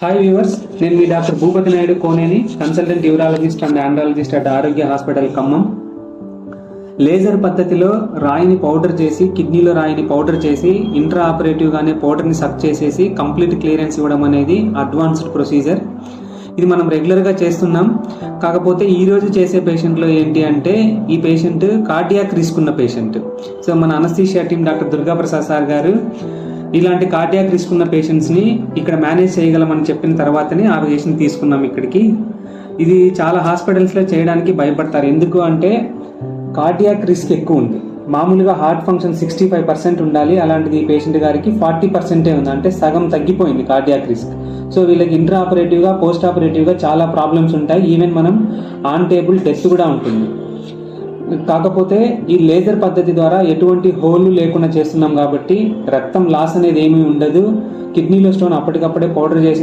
Hi viewers, నేను మీ doctor Bhupathi Naidu Koneni, consultant urologist and andrologist at Arogya hospital Khammam. Laser పద్ధతిలో రాయిని పౌడర్ చేసి, కిడ్నీలో రాయిని పౌడర్ చేసి, ఇంట్రా ఆపరేటివ్గానే పౌడర్ని సక్ చేసేసి కంప్లీట్ క్లియరెన్స్ ఇవ్వడం అనేది అడ్వాన్స్డ్ ప్రొసీజర్. ఇది మనం రెగ్యులర్గా చేస్తున్నాం. కాకపోతే ఈరోజు చేసే పేషెంట్లో ఏంటి అంటే, ఈ పేషెంట్ కార్డియాక్ రిస్క్ ఉన్న పేషెంట్. సో మన anaesthesia team doctor Durgaprasad sir గారు ఇలాంటి కార్డియాక్ రిస్క్ ఉన్న పేషెంట్స్ని ఇక్కడ మేనేజ్ చేయగలమని చెప్పిన తర్వాతనే ఆ పేషెంట్ తీసుకున్నాం ఇక్కడికి. ఇది చాలా హాస్పిటల్స్లో చేయడానికి భయపడతారు. ఎందుకు అంటే కార్డియాక్ రిస్క్ ఎక్కువ ఉంది. మామూలుగా హార్ట్ ఫంక్షన్ 65% ఉండాలి, అలాంటిది ఈ పేషెంట్ గారికి 40% ఉంది. అంటే సగం తగ్గిపోయింది కార్డియాక్ రిస్క్. సో వీళ్ళకి ఇంట్రా ఆపరేటివ్గా, పోస్ట్ ఆపరేటివ్గా చాలా ప్రాబ్లమ్స్ ఉంటాయి. ఈవెన్ మనం ఆన్ టేబుల్ డెత్ కూడా ఉంటుంది. కాకపోతే ఈ లేజర్ పద్ధతి ద్వారా ఎటువంటి హోల్ లేకుండా చేస్తున్నాం కాబట్టి రక్తం లాస్ అనేది ఏమీ ఉండదు. కిడ్నీలో స్టోన్ అప్పటికప్పుడే పౌడర్ చేసి